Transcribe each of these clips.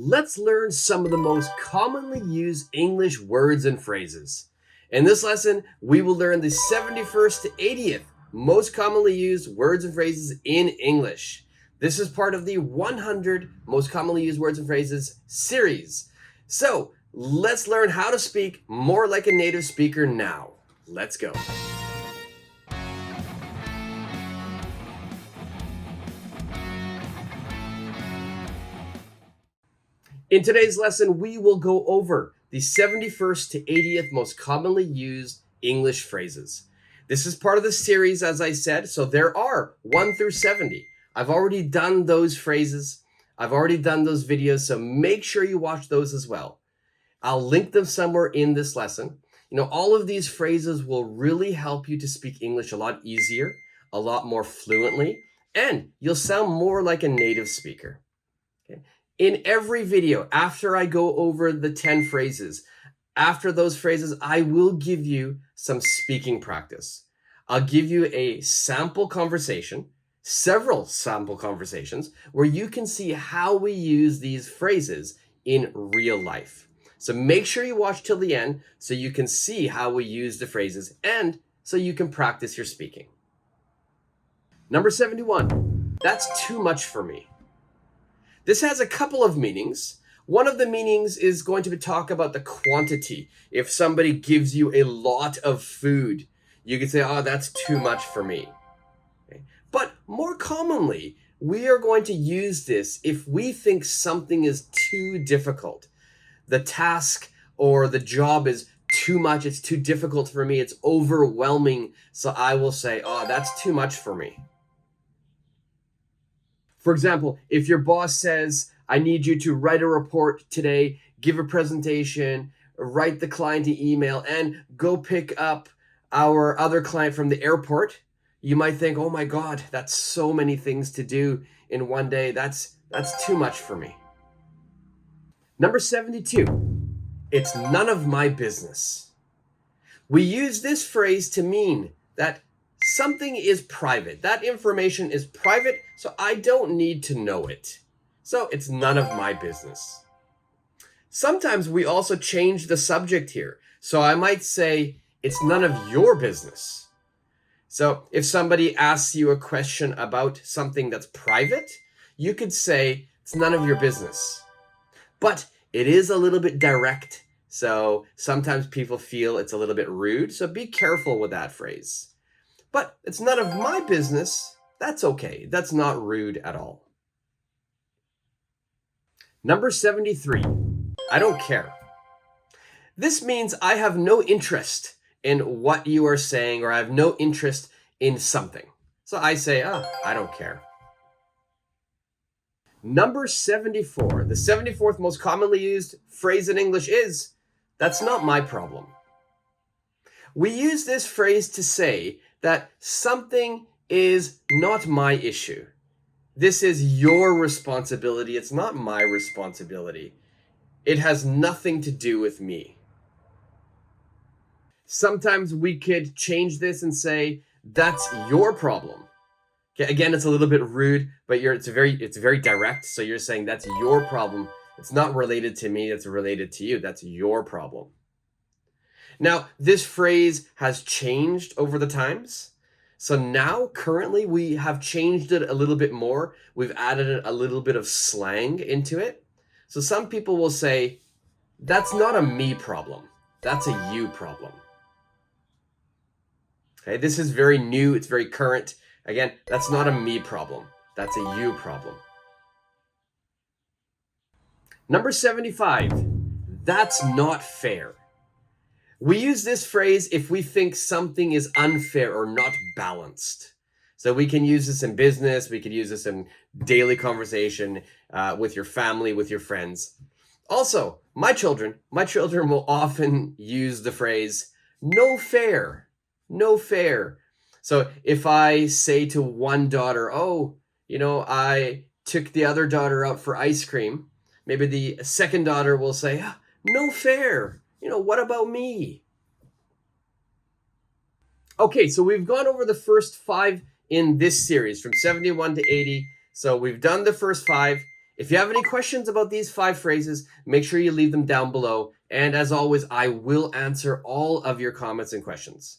let's learn some of the most commonly used English words and phrases. In this lesson, we will learn the 71st to 80th most commonly used words and phrases in English. This is part of the 100 most commonly used words and phrases series. So let's learn how to speak more like a native speaker now. Let's go. In today's lesson, we will go over the 71st to 80th most commonly used English phrases. This is part of the series, as I said, so there are 1 through 70. I've already done those phrases. I've already done those videos, so make sure you watch those as well. I'll link them somewhere in this lesson. All of these phrases will really help you to speak English a lot easier, a lot more fluently, and you'll sound more like a native speaker. Okay? In every video, after I go over the 10 phrases, after those phrases, I will give you some speaking practice. I'll give you a sample conversation, several sample conversations, where you can see how we use these phrases in real life. So make sure you watch till the end so you can see how we use the phrases and so you can practice your speaking. Number 71, that's too much for me. This has a couple of meanings. One of the meanings is going to talk about the quantity. If somebody gives you a lot of food, you could say, oh, that's too much for me. Okay. But more commonly, we are going to use this if we think something is too difficult. The task or the job is too much. It's too difficult for me. It's overwhelming. So I will say, oh, that's too much for me. For example, if your boss says, I need you to write a report today, give a presentation, write the client an email, and go pick up our other client from the airport, you might think, oh my God, that's so many things to do in one day. That's too much for me. Number 72, it's none of my business. We use this phrase to mean that something is private. That information is private, so I don't need to know it. So it's none of my business. Sometimes we also change the subject here. So I might say, it's none of your business. So if somebody asks you a question about something that's private, you could say, it's none of your business. But it is a little bit direct. So sometimes people feel it's a little bit rude. So be careful with that phrase. But it's none of my business. That's okay. That's not rude at all. Number 73, I don't care. This means I have no interest in what you are saying, or I have no interest in something. So I say, I don't care. Number 74, the 74th most commonly used phrase in English is, that's not my problem. We use this phrase to say that something is not my issue. This is your responsibility. It's not my responsibility. It has nothing to do with me. Sometimes we could change this and say, that's your problem. Okay, again, it's a little bit rude, but it's very direct. So you're saying that's your problem. It's not related to me. It's related to you. That's your problem. Now, this phrase has changed over the times. So now, currently, we have changed it a little bit more. We've added a little bit of slang into it. So some people will say, that's not a me problem. That's a you problem. Okay, this is very new. It's very current. Again, that's not a me problem. That's a you problem. Number 75, that's not fair. We use this phrase if we think something is unfair or not balanced. So we can use this in business. We could use this in daily conversation with your family, with your friends. Also, my children will often use the phrase, no fair, no fair. So if I say to one daughter, I took the other daughter out for ice cream, maybe the second daughter will say, no fair. What about me? Okay, so we've gone over the first 5 in this series from 71 to 80. So we've done the first 5. If you have any questions about these 5 phrases, make sure you leave them down below. And as always, I will answer all of your comments and questions.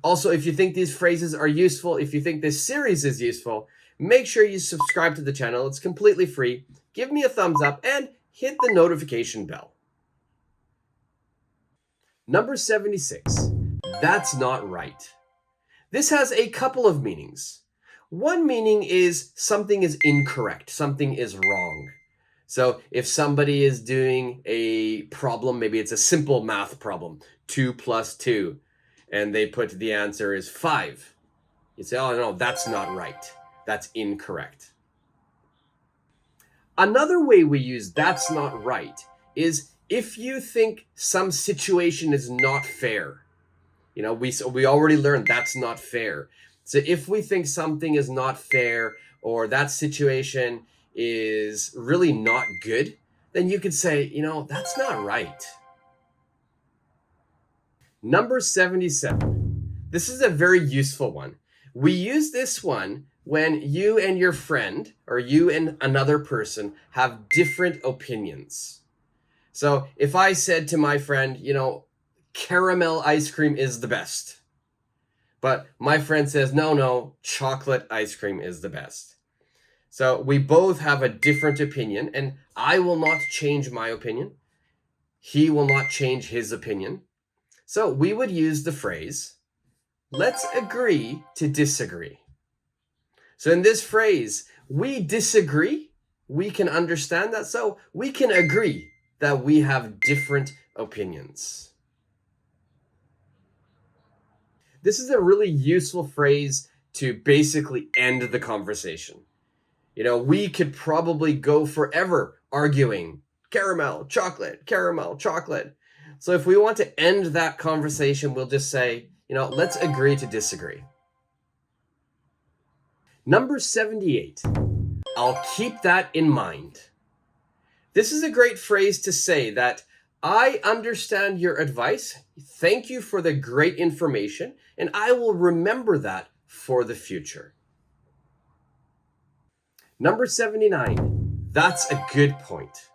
Also, if you think these phrases are useful, if you think this series is useful, make sure you subscribe to the channel. It's completely free. Give me a thumbs up and hit the notification bell. Number 76. That's not right. This has a couple of meanings. One meaning is something is incorrect, something is wrong. So if somebody is doing a problem, maybe it's a simple math problem, 2 plus 2, and they put the answer is 5. You say, oh no, that's not right. That's incorrect. Another way we use that's not right is if you think some situation is not fair. You know, we already learned that's not fair. So if we think something is not fair or that situation is really not good, then you could say, you know, that's not right. Number 77. This is a very useful one. We use this one when you and your friend or you and another person have different opinions. So if I said to my friend, you know, caramel ice cream is the best, but my friend says, no, chocolate ice cream is the best. So we both have a different opinion, and I will not change my opinion. He will not change his opinion. So we would use the phrase, let's agree to disagree. So in this phrase, we disagree. We can understand that. So we can agree that we have different opinions. This is a really useful phrase to basically end the conversation. You know, we could probably go forever arguing caramel, chocolate, caramel, chocolate. So if we want to end that conversation, we'll just say, you know, let's agree to disagree. Number 78. I'll keep that in mind. This is a great phrase to say that I understand your advice. Thank you for the great information, and I will remember that for the future. Number 79. That's a good point.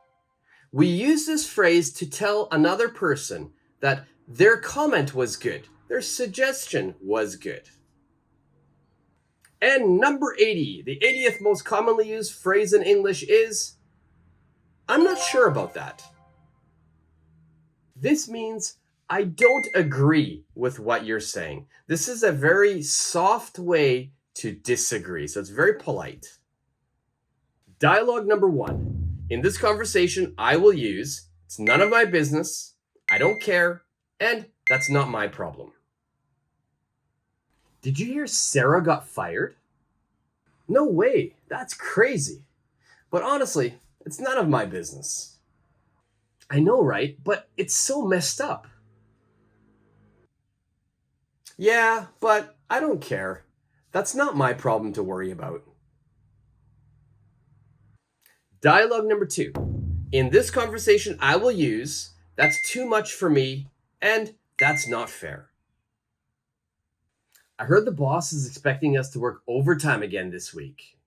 We use this phrase to tell another person that their comment was good, their suggestion was good. And number 80, the 80th most commonly used phrase in English is, I'm not sure about that. This means I don't agree with what you're saying. This is a very soft way to disagree, so it's very polite. Dialogue number 1. In this conversation, I will use, it's none of my business, I don't care, and that's not my problem. Did you hear Sarah got fired? No way, that's crazy. But honestly, it's none of my business. I know, right? But it's so messed up. Yeah, but I don't care. That's not my problem to worry about. Dialogue number 2. In this conversation, I will use, that's too much for me, and that's not fair. I heard the boss is expecting us to work overtime again this week.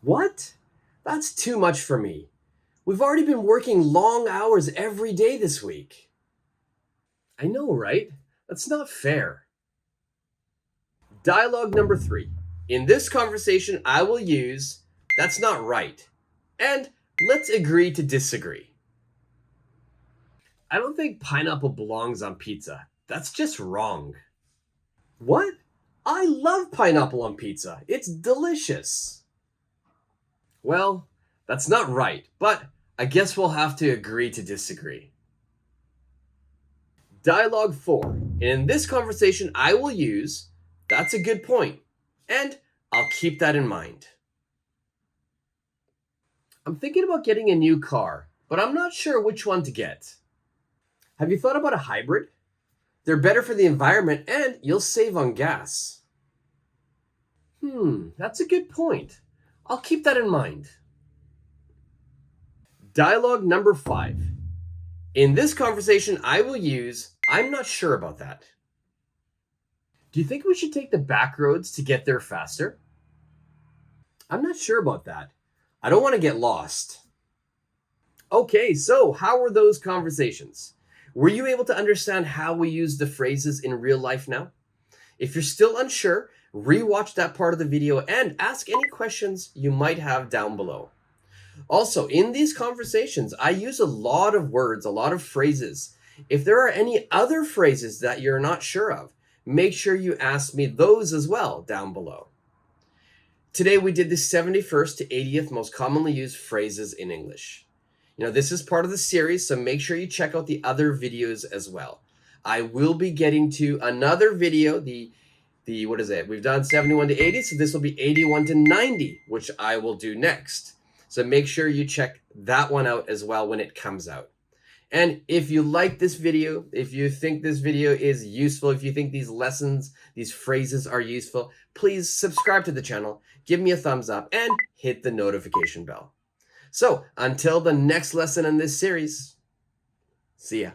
What? That's too much for me. We've already been working long hours every day this week. I know, right? That's not fair. Dialogue number 3. In this conversation, I will use, that's not right, and let's agree to disagree. I don't think pineapple belongs on pizza. That's just wrong. What? I love pineapple on pizza. It's delicious. Well, that's not right, but I guess we'll have to agree to disagree. Dialogue 4. In this conversation, I will use, that's a good point, and I'll keep that in mind. I'm thinking about getting a new car, but I'm not sure which one to get. Have you thought about a hybrid? They're better for the environment and you'll save on gas. That's a good point. I'll keep that in mind. Dialogue number 5. In this conversation, I will use, I'm not sure about that. Do you think we should take the back roads to get there faster? I'm not sure about that. I don't want to get lost. Okay, so how were those conversations? Were you able to understand how we use the phrases in real life now? If you're still unsure, rewatch that part of the video and ask any questions you might have down below. Also, in these conversations, I use a lot of words, a lot of phrases. If there are any other phrases that you're not sure of, make sure you ask me those as well down below. Today, we did the 71st to 80th most commonly used phrases in English. This is part of the series, so make sure you check out the other videos as well. I will be getting to another video, what is it? We've done 71 to 80, so this will be 81 to 90, which I will do next. So make sure you check that one out as well when it comes out. And if you like this video, if you think this video is useful, if you think these lessons, these phrases are useful, please subscribe to the channel, give me a thumbs up, and hit the notification bell. So until the next lesson in this series, see ya.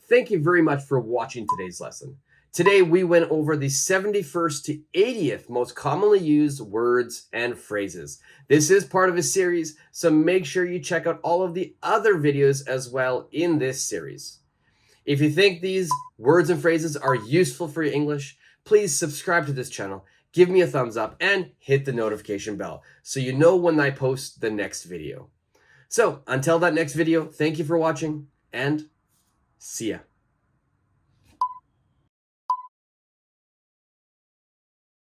Thank you very much for watching today's lesson. Today we went over the 71st to 80th most commonly used words and phrases. This is part of a series, so make sure you check out all of the other videos as well in this series. If you think these words and phrases are useful for your English, please subscribe to this channel, give me a thumbs up, and hit the notification bell so you know when I post the next video. So until that next video, thank you for watching and see ya.